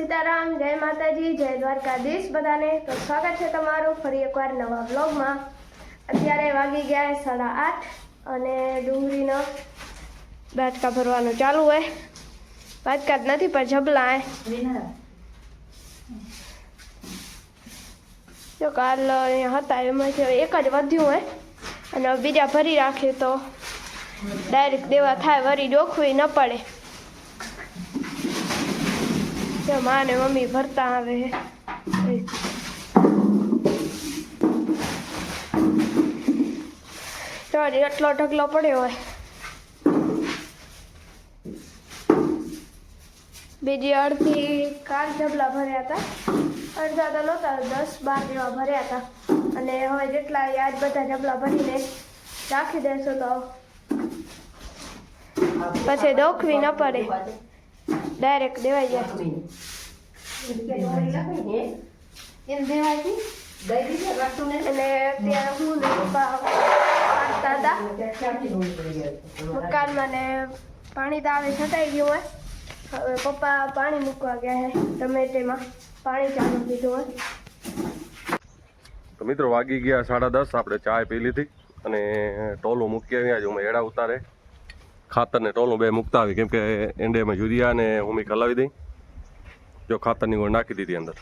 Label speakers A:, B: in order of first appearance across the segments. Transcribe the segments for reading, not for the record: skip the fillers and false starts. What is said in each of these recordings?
A: सीताराम जय माताजी जय द्वारकाधीश बधाने। तो स्वागत है तमारू फरी एकवार नवा व्लॉग में। अत्यारे वागी गया है 8:30 અને ડુંગળીનો બાટકા ભરવાનું ચાલુ હોય। બાટકા જ નથી પણ જબલા હે જો કાલ અહીંયા હતા એમાંથી એક જ વધ્યું હોય અને બીજા ભરી રાખીએ તો ડાયરેક્ટ દેવા થાય, વરી ડોખવી ન પડે। तो माँ ने मम्मी भरता आवे है तो एटलो ढगलो पड़े हो। बीजी अर्धी काल जबला भर्या था, अर्धा तो नहोता 10-12 जेवा भर्या था અને હવે જેટલા યાદ બધા જબલા ભરીને રાખી દેશો તો પછી ડોખવી ન પડે, डायरेक्ट देवाई जाए। मकान में पानी तो आवे छटाई गयो है। पप्पा पानी मूकवा गया है, टमेटे में पानी चालू कीधुं है।
B: तो मित्रों वागी गया 10:30 આપણે ચાય પી લીધી અને ટોલું મૂકી આવ્યા। જો મેં એડા ઉતારે ખાતર ને ટોલું બે મૂકતા આવી, કેમ કે એંડેમાં યુરિયા ને હુમિક હલાવી દઈ। જો ખાતરની ગોળ નાખી દીધી અંદર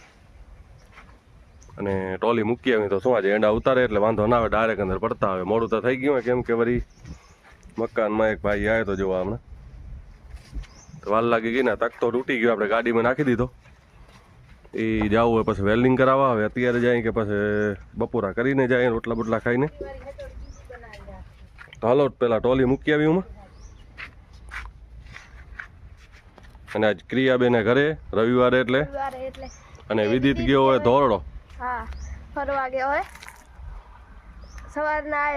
B: અને ટોલી મૂકી આવી તો શું આજે એંડા ઉતારે એટલે વાંધો ના આવે, ડાયરેક્ટ અંદર પડતા આવે। મોડું તો થઈ ગયું હોય, કેમ કે વળી મકાનમાં એક ભાઈ આવ્યો તો જોવા હમણાં, તો વાલ લાગી ગઈ ને તક તો તૂટી ગયો। આપણે ગાડીમાં નાખી દીધો, એ જવું હોય પછી વેલ્ડિંગ કરાવવા આવે। અત્યારે જાય કે પછી બપોરા કરીને જાય, રોટલા બોટલા ખાઈને। તો હાલો પેલા ટોલી મૂકી આવી હું અને આજ ક્રિયાબેન ઘરે રવિવારે એટલે અને વિદિત ગયો હોય ધોરડો।
A: હા, ફરવા ગયો હોય। સવારના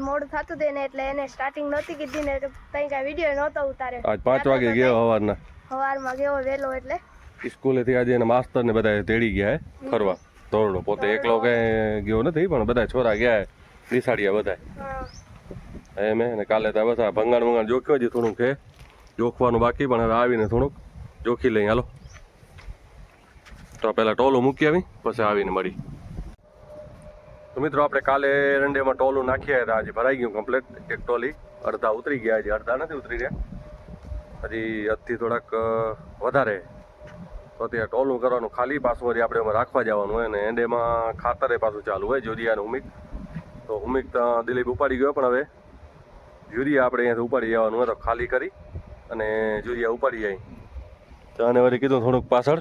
A: મોડું થતું હતું ને એટલે એને સ્ટાર્ટિંગ નહોતી કીધી ને તઈ કાંઈ વિડીયો નહોતો ઉતાર્યો।
B: આજ 5 વાગે ગયો
A: સવારમાં ગયો વહેલો, એટલે
B: સ્કૂલેથી આજે એના માસ્તર ને બધા તેડી ગયા હે ફરવા ધોરડો। પોતે એકલો કઈ ગયો નથી પણ બધા છોરા ગયા હે, ડીસાડિયા બધા એમ ને। કાલે તો બસ આ ભંગાણ જોખ્યો છે, થોડુંક હે જોખવાનું બાકી, પણ હવે આવીને થોડુંક જોખી લઈ હાલો। તો પહેલાં ટોલું મૂકી આવી પછી આવીને મળી। તો મિત્રો આપણે કાલે રંડેમાં ટોલું નાખ્યા હતા, આજે ભરાઈ ગયું કમ્પ્લીટ। એક ટોલી અડધા ઉતરી ગયા, હજી અડધા નથી ઉતરી રહ્યા, હજી અડધી થોડાક વધારે। તો ત્યાં ટોલું કરવાનું ખાલી, પાછું વળી આપણે એમાં રાખવા જવાનું હોય ને એંડેમાં ખાતરે પાછું ચાલુ હોય યુરિયા અને હુમિક। તો હુમિક તો દિલીપ ઉપાડી ગયો, પણ હવે યુરિયા આપણે અહીંયાથી ઉપાડી જવાનું હોય, તો ખાલી કરી અને યુરિયા ઉપાડી જાય। તો આને વળી કીધું થોડુંક પાછળ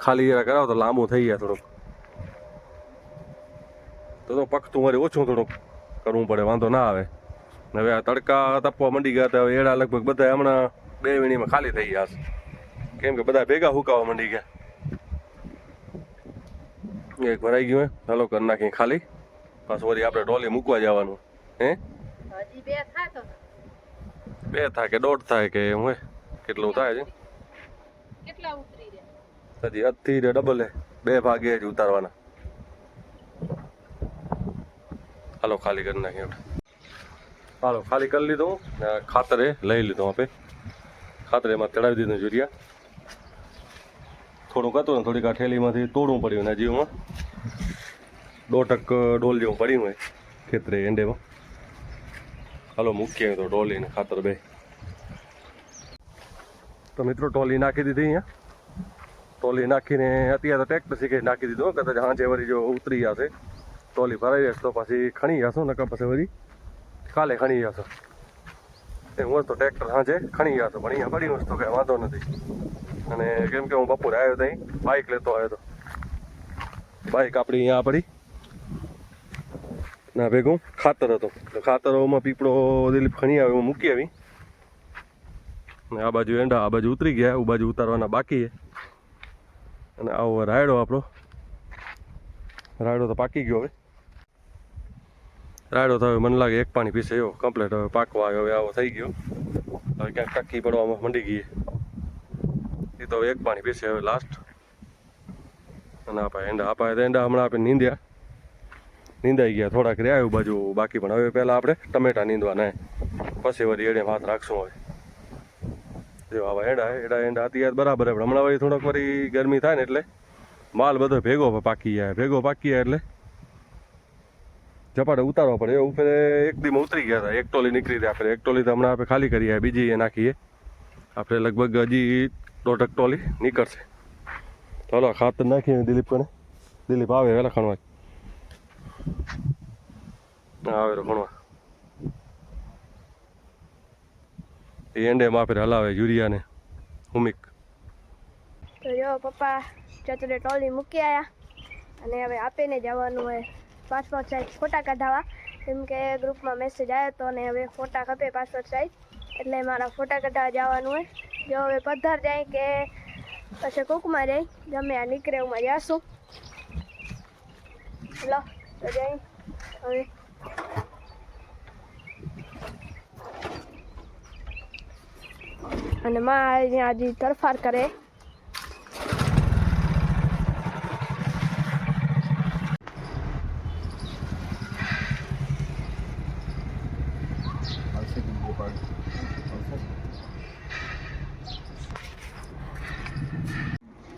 B: ખાલી કરાવો તો લાંબુ થઈ જાય થોડુંક, તો પકતું વળી ઓછું થોડુંક કરવું પડે, વાંધો ના આવે। હવે આ તડકા તપવા માંડી ગયા તો એડા લગભગ બધા હમણાં 2 વીણીમાં ખાલી થઈ ગયા છે, કેમ કે બધા ભેગા હુકાવા માંડી ગયા। એક ભરાઈ ગયું હોય, ચાલો કરી નાખીએ ખાલી, પાછું વળી આપણે ટોલી મૂકવા જવાનું હે।
A: હજી 2 થાય તો
B: 2 થાય કે 1.5 થાય કે હું કેટલું થાય છે,
A: કેટલા ઉતરી રહ્યા
B: હજી અડધી ડબલ હે, 2 ભાગે જ ઉતારવાના। હાલો ખાલી કરી નાખીએ આપણે। હાલો ખાલી કરી લીધું, ખાતરે લઈ લીધું આપણે, ખાતરે એમાં ચડાવી દીધું યુરિયા। થોડુંક હતું ને થોડીક આ ઠેલીમાંથી તોડવું પડ્યું ને હજી હું 2 ડોલ જેવું પડ્યું હોય ખેતરે એંડેમાં। હાલો મૂકીએ તો ડોલી ને ખાતર બે। તો મિત્રો ટોલી નાખી દીધી અહીંયા, ટોલી નાખીને અત્યારે તો ટ્રેક્ટર શીખે નાખી દીધું, કદાચ હાંજે વળી જો ઉતરી જશે ટોલી ભરાઈ જશે તો પછી ખણી જશો, નકર પછી વળી કાલે ખણી જશો। એ હું તો ટ્રેક્ટર હાંજે ખણી જશો, પણ અહીંયા પડી વસ્તુ કંઈ વાંધો નથી। અને કેમ કે હું બપોરે આવ્યો ત્યાં બાઇક લેતો આવ્યો તો, બાઇક આપણી અહીંયા પડી ના ભેગું ખાતર હતો, તો ખાતરોમાં પીપળો દિલીપ ખણી આવે હું મૂકી આવી ને આ બાજુ એંડા આ બાજુ ઉતરી ગયા, આ બાજુ ઉતારવાના બાકી છે। અને આવો રાયડો આપણો, રાયડો તો પાકી ગયો। હવે રાયડો તો હવે મને લાગે એક પાણી પીસે એવો કમ્પ્લીટ હવે પાકવા આવ્યો, હવે આવો થઈ ગયો। હવે ક્યાંક ટક્કી પડવામાં મંડી ગઈ, એ તો હવે એક પાણી પીસે હવે લાસ્ટ। અને આપણે એંડા હમણાં આપણે નીંદાઈ ગયા, થોડાક રહ્યા એવું બાજુ બાકી, પણ હવે પહેલાં આપણે ટમેટા નીંદવાના, પછી વળી એડે ભાત રાખશું। હવે જો આવા એડા અત્યારે બરાબર હે. હમણાં વળી થોડોક વળી ગરમી થાય ને એટલે માલ બધો ભેગો પાકી જાય એટલે ઝપાટે ઉતારવા પડે. એ ઉપર એક દીમાં ઉતરી ગયા હતા, એક ટોલી નીકળી હતી. આપણે એક ટોલી તો હમણાં આપણે ખાલી કરીએ, બીજી એ નાખીએ. આપણે લગભગ હજી 1.5 ટોલી નીકળશે. ચાલો ખાતર નાખીએ દિલીપ કોને. દિલીપ આવે વહેલા ખણવા આવે ખણવા. એ એંડે માપે હલાવે યુરિયાને હુમિક.
A: તો જો પપ્પા ચતુરે ટોલી મૂકી આવ્યા અને હવે આપીને જવાનું હોય પાસપોર્ટ સાઇઝ ફોટા કઢાવવા, કેમ કે ગ્રુપમાં મેસેજ આવ્યો હતો અને હવે ફોટા ખપે પાસપોર્ટ સાઇઝ, એટલે મારા ફોટા કઢાવવા જવાનું હોય. જો હવે પધાર જાય કે પછી કૂકમાં જાય, ગમે આ નીકળે એમાં જાશું. લો તો જાય હવે. અને માં અહીંયા હજી તરફાર કરે.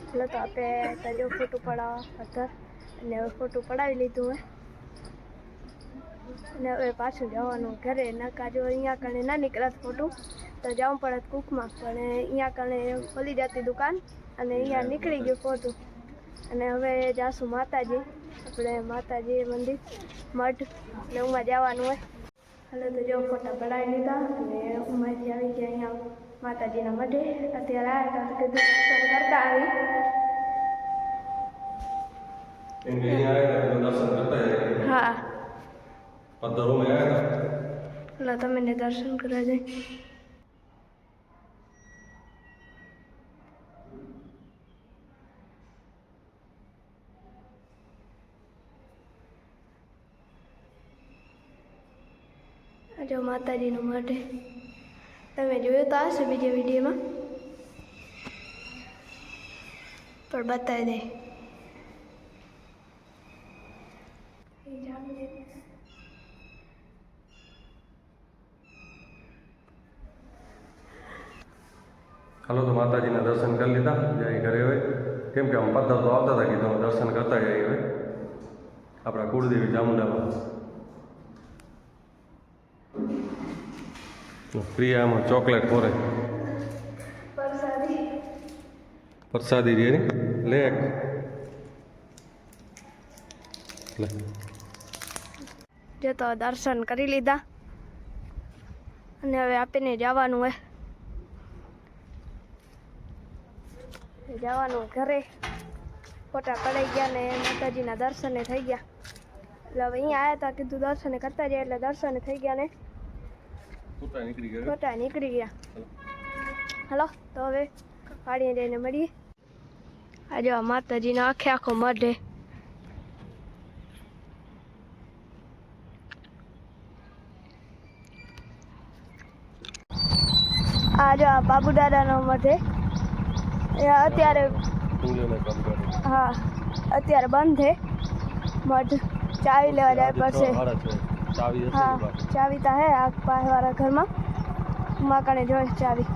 A: એટલે તો આપણે જો ફોટું પડાવવા પથ્થર અને હવે ફોટું પડાવી લીધું હોય અને હવે પાછું જવાનું ઘરે. નકા જો અહીંયા કણે ના નીકળત ફોટું તો જવું પડત કૂકમાં, પણ અહીંયા કણે ખોલી જતી દુકાન અને અહીંયા નીકળી ગયું ફોટું. અને હવે જાશું માતાજી, આપણે માતાજી મંદિર મઠ ને ઉમાં જવાનું હોય. હાલો તો જો ફોટા પડાવી લીધા અને ઉમાંથી આવી ગયા અહીંયા માતાજીના મઢે. અત્યારે આવ્યા હતા કીધું દર્શન કરતા આવી. હા એટલે તમે દર્શન કરવા જાય. જો માતાજીનું મઢ તમે જોયું તો હશે બીજા વિડીયોમાં, પણ બતાવી દે.
B: હાલો તો માતાજીના દર્શન કરી લીધા, જાય ઘરે હોય. કેમ કે આમ પદ્ધર તો આવતા હતા, કીધું દર્શન કરતા જઈએ હવે આપણા કુળદેવી ચામુંડામાં. પ્રિયામાં ચોકલેટ ફોરે પ્રસાદી રે લે જો તો
A: દર્શન કરી લીધા અને હવે આપીને જવાનું હોય, જવાનું ઘરે. ફોટા પડાઈ ગયા ને માતાજીના દર્શને થઈ ગયા. એટલે હવે અહીંયા આવ્યા હતા, કીધું દર્શને કરતા જાય, એટલે દર્શને થઈ ગયા ને ફોટા નીકળી ગયા. હાલો તો હવે પાડીને જઈને મળીએ. આ જો માતાજીનો આખો મઢ. આ જો બાબુ દાદાનો મઢ અત્યારે હા અત્યારે બંધ છે મઢ. ચાવી લેવા જાય પડશે. હા ચાવી તો હે આ પાસવાળા ઘરમાં, માકણે જોઈ ચાવી.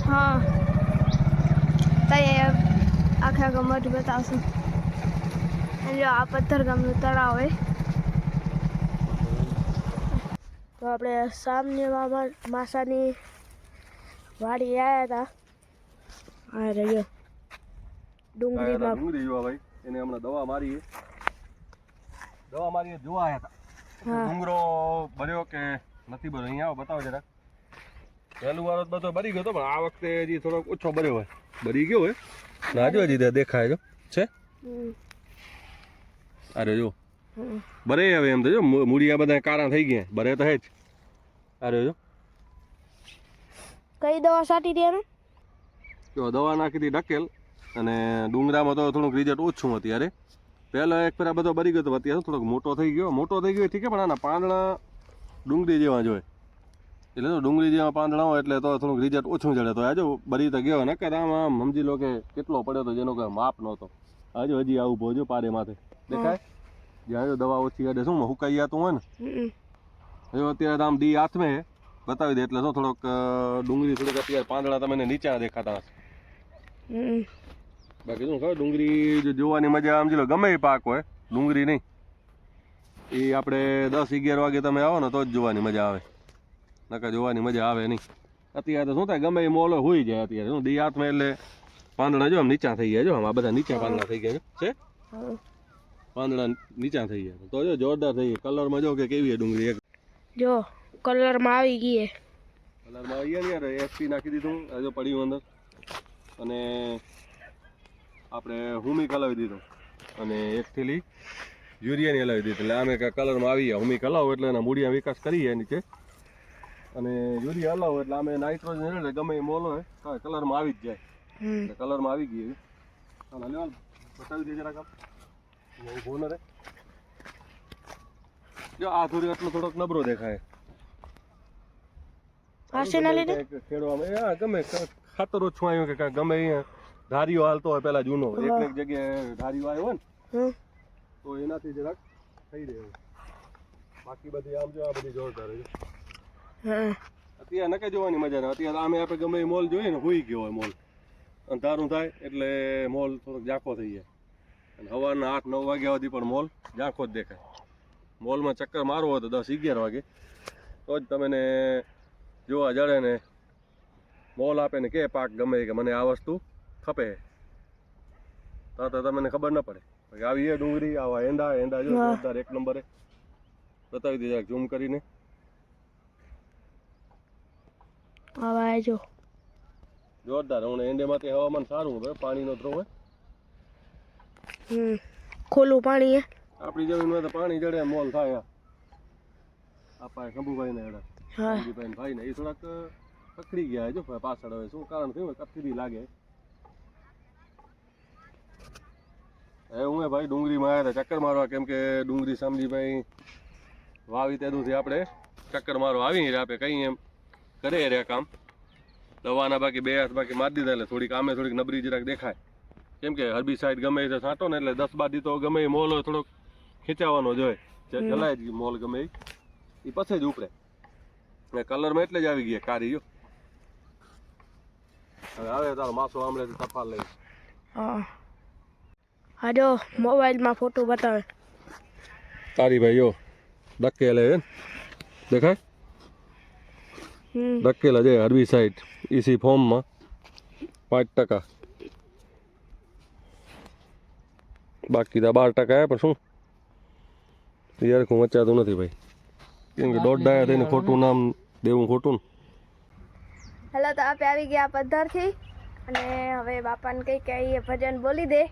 A: હા તો આખા મઢ બતાવશું. જો આ પથ્થર ગામનું તળાવ હોય. તો આપણે સામને માસાની વાડી આવ્યા હતા. આ રહ્યો ડુંગળીમાં
B: જોવા ભાઈ, એને હમણાં દવા મારીએ જોવા આવ્યા હતા. ડુંગરો ભર્યો કે નથી ભર્યો અહીંયા આવો બતાવો જરાક. પહેલું વાર બધો ભરી ગયો હતો, પણ આ વખતે હજી થોડોક ઓછો ભર્યો હોય. ભરી ગયો હોય નાજો હજી દેખાય જો છે. અરે જો બરે હવે એમ તો જો મૂળિયા બધા કારા થઈ ગયા, બરે તો હે જ. અરે જો
A: કઈ દવા છાંટી દે
B: જો દવા નાખી હતી ઢકેલ. અને ડુંગરામાં તો થોડુંક રિઝલ્ટ ઓછું અત્યારે. પહેલાં એક ફેરા બધો બરી ગયો હતો, અત્યારે થોડોક મોટો થઈ ગયો ઠીક છે, પણ આના પાંદડા ડુંગળી જેવા જ હોય. એટલે તો ડુંગળી જેવા પાંદડા હોય એટલે તો થોડુંક રિઝલ્ટ ઓછું જડે. તો આજે બરી તો ગયો નકર આમ સમજી લો કે કેટલો પડ્યો હતો જેનો કોઈ માપ નહોતો. આજે હજી આવું ભોજો પાડે માથે દેખાય. જ્યાં દવા ઓછી અડે શું હુકાઈ જતું હોય ને. હવે અત્યારે આમ ડી હાથમે બતાવી દે એટલે શું થોડોક ડુંગળી થોડીક અત્યારે પાંદડા તમને નીચા દેખાતા હશે. બાકી શું ખબર ડુંગળી જો જોવાની મજા સમજી લો ગમે એ પાક હોય ડુંગળી નહીં એ આપણે 10-11 વાગે તમે આવો ને તો જ જોવાની મજા આવે, નકર જોવાની મજા આવે નહીં. અત્યારે તો શું થાય ગમે એ મોલ હોઈ જાય અત્યારે શું દી હાથમાં એટલે પાંદડા જો આમ નીચા થઈ ગયા, જો આમ આ બધા નીચા પાંદડા થઈ ગયા છે, પાંદડા નીચા થઈ ગયા તો જો જોરદાર થઈ ગયા. કલરમાં જો કે કેવી છે ડુંગળી, એક
A: જો કલરમાં આવી ગઈ હે,
B: કલરમાં આવી ગયા ને યાર. એસપી નાખી દીધું જો પડ્યું અંદર, અને આપણે હુમી કલાવી દીધું, અને એક થેલી યુરિયાની હલાવી દીધી. એટલે આમે કલરમાં આવી ગયા. હુમી હલાવો એટલે એના મૂળિયા વિકાસ કરી જાય નીચે, અને યુરિયા હલાવો એટલે આમે નાઇટ્રોજન એટલે ગમે એ મોલ હોય કલરમાં આવી જ જાય. એટલે કલરમાં આવી ગઈ એવી. ચાલો લેવાલ બતાવી દે જરાક આમ ઊભો ન રહે. જો આ થોડી આટલો થોડોક નબળો દેખાય. ખેડવામાં હા ગમે ખાતર ઓછું આવ્યું કે ગમે અહીંયા ધારીઓ હાલતો હોય પેલા જૂનો એક જગ્યાએ ધારીઓ આવ્યો હોય ને તો એનાથી જરાક થઈ રહ્યું. બાકી બધી આમ જો આ બધી જોરદાર છે. અત્યારે નકે જોવાની મજા ને અત્યારે આમે આપણે ગમે એ મોલ જોઈએ ને હોઈ ગયો હોય મોલ, અંધારું થાય એટલે મોલ થોડોક ઝાંખો થઈ જાય. અને સવારના 8-9 વાગ્યા સુધી પણ મોલ ઝાંખો જ દેખાય. મોલમાં ચક્કર મારવો હોય તો 10-11 વાગે તો જ તમને જોવા જડે ને મોલ આપે ને કે પાક ગમે કે મને આ વસ્તુ ખપે, તો તમને ખબર ન પડે. આવી એ ડુંગળી આવા એંડા જો જોરદાર એક નંબરે બતાવી દે ઝૂમ કરીને.
A: આવા જો
B: જોરદાર. હું એંડેમાંથી હવામાન સારું હોય, પાણીનો થ્રો હોય,
A: ખોલું પાણી હે
B: આપણી જમીનમાં તો પાણી જડે મોલ થાય. આપા શંભુભાઈ ને એડા ભાઈ ને એ થોડાક કકડી ગયા જો પાછળ. હવે શું કારણ થયું કકડી લાગે. હવે હું ભાઈ ડુંગળીમાં આવ્યા હતા ચક્કર મારવા, કેમ કે ડુંગળી સમજીભાઈ વાવી તેદુંથી આપણે ચક્કર મારવા આવી આપણે કંઈ એમ કરે રે કામ દવાના બાકી 2 હાથ બાકી મારી દીધા એટલે થોડીક આમે થોડીક નબળી જરાક દેખાય. કેમ કે હરબી સાઈડ ગમે એ છાંટો ને એટલે 10-12 તો ગમે એ મોલ હોય થોડોક ખેંચાવાનો જોઈએ, ચલાય જ મોલ ગમે એ પછી જ ઉપડે. કલરમાં એટલે જ આવી ગયા કારી જો. હવે આવે તારો માસો આમળેથી તફાલ લઈ.
A: હા જો મોબાઈલમાં ફોટો બતાવે
B: તારી ભાઈ જો ડકેલે હે દેખાય, ડકેલા છે હરબી સાઈડ ઈસી ફોર્મમાં 5%. બાકી તો 12% પણ શું યાર હું વચાતું નથી ભાઈ, કેમ કે 1.5 ડાયા થઈને ખોટું નામ દેવું ખોટું.
A: હેલો તો આપે આવી ગયા પદ્ધરથી, અને હવે બાપાને કઈ કે એ ભજન બોલી દે.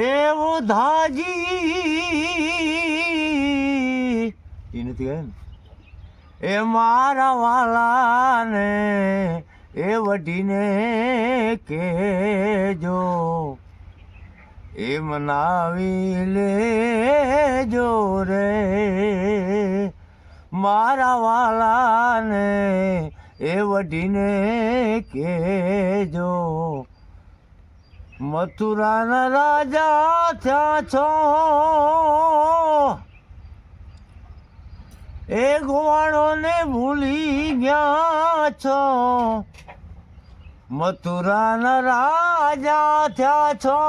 C: એવો ધાજી એ નથી ગયા ને એ મારા વાલાને એ વઢીને કેજો એ મનાવી લેજો રે મારા વાલાને એ વઢીને કેજો મથુરાના રાજા થયા છો એ ગોવાળોને ભૂલી ગયા છો મથુરાના રાજા થયા છો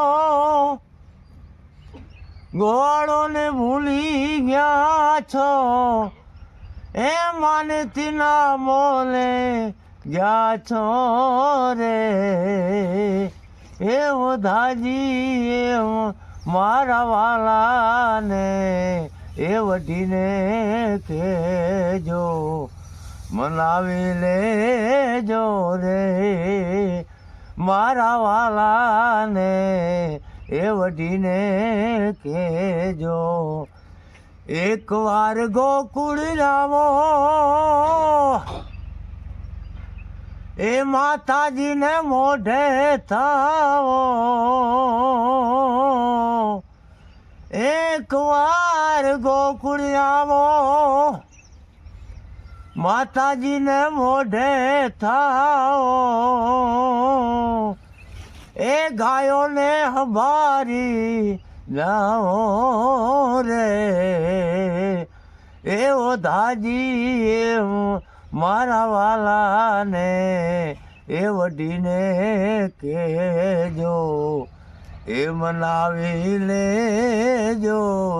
C: ગોવાળોને ભૂલી ગયા છો એ માનતીના મોલે ગયા છો રે એવો ધાજી એવો મારા વાલાને એ વઢીને કેજો મનાવી લેજો રે મારા વાલાને એ વઢીને કેજો એકવાર ગોકુળ રાવો એ માતાજીને મોઢે થાવો એકવાર ગોકુળ આવો માતાજીને મોઢે થાવો એ ગાયોને હંભારી જાઓ રે એવો દાજી એ હું મારા વાલાને એ વડીને કહેજો એ મનાવી લેજો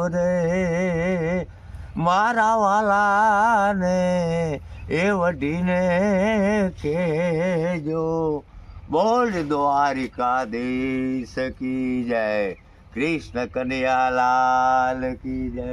C: રે મારા વાલાને એ વડીને કહેજો બોલ દ્વારિકાધીશ કી જય કૃષ્ણ કનૈયાલાલ કી જય